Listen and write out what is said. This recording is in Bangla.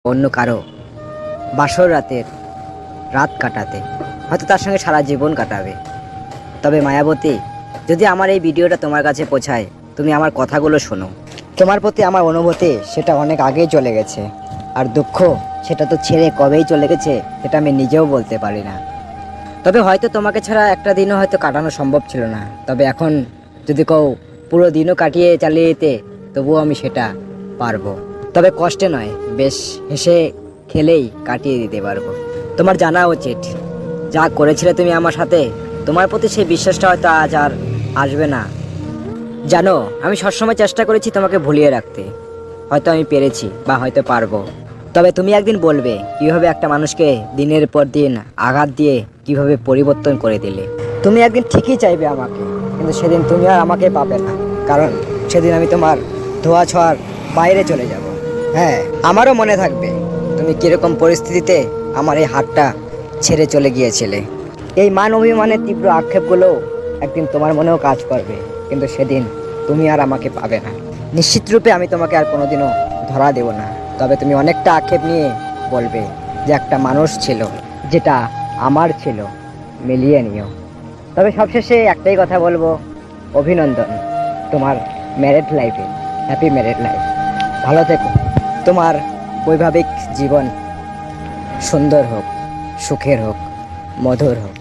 অন্য কারো বাসর রাতের রাত কাটাতে, হয়তো তার সঙ্গে সারা জীবন কাটাবে। তবে মায়াবতী, যদি আমার এই ভিডিওটা তোমার কাছে পৌঁছায়, তুমি আমার কথাগুলো শোনো। তোমার প্রতি আমার অনুভূতি সেটা অনেক আগেই চলে গেছে, আর দুঃখ সেটা তো ছেড়ে কবেই চলে গেছে সেটা আমি নিজেও বলতে পারি না। তবে হয়তো তোমাকে ছাড়া একটা দিনও হয়তো কাটানো সম্ভব ছিল না, তবে এখন যদি কেউ পুরো দিনও কাটিয়ে চালিয়ে যেতে, তবুও আমি সেটা পারবো। তবে কষ্টে নয়, বেশ হেসে খেলেই কাটিয়ে দিতে পারবো। তোমার জানা উচিত, যা করেছিলে তুমি আমার সাথে, তোমার প্রতি সেই বিশ্বাসটা হয়তো আজ আর আসবে না। জানো, আমি সবসময় চেষ্টা করেছি তোমাকে ভুলিয়ে রাখতে, হয়তো আমি পেরেছি বা হয়তো পারবো। তবে তুমি একদিন বলবে কিভাবে একটা মানুষকে দিনের পর দিন আঘাত দিয়ে কিভাবে পরিবর্তন করে দিলে। তুমি একদিন ঠিকই চাইবে আমাকে, কিন্তু সেদিন তুমি আর আমাকে পাবে না, কারণ সেদিন আমি তোমার ধোয়া ছোঁয়ার বাইরে চলে যাব। হ্যাঁ, আমারও মনে থাকবে তুমি কিরকম পরিস্থিতিতে আমার এই হাতটা ছেড়ে চলে গিয়েছিলে। এই মান অভিমানের তীব্র আক্ষেপগুলো একদিন তোমার মনেও কাজ করবে, কিন্তু সেদিন তুমি আর আমাকে পাবে না। নিশ্চিত রূপে আমি তোমাকে আর কোনোদিনও ধরা দেব না। তবে তুমি অনেকটা আক্ষেপ নিয়ে বলবে যে একটা মানুষ ছিল যেটা আমার ছিল, মিলিয়ে নিও। তবে সবশেষে একটাই কথা বলবো, অভিনন্দন তোমার ম্যারেড লাইফে, হ্যাপি ম্যারেড লাইফ। ভালো থেকো, তোমার বৈবাহিক জীবন সুন্দর হোক, সুখের হোক, মধুর হোক।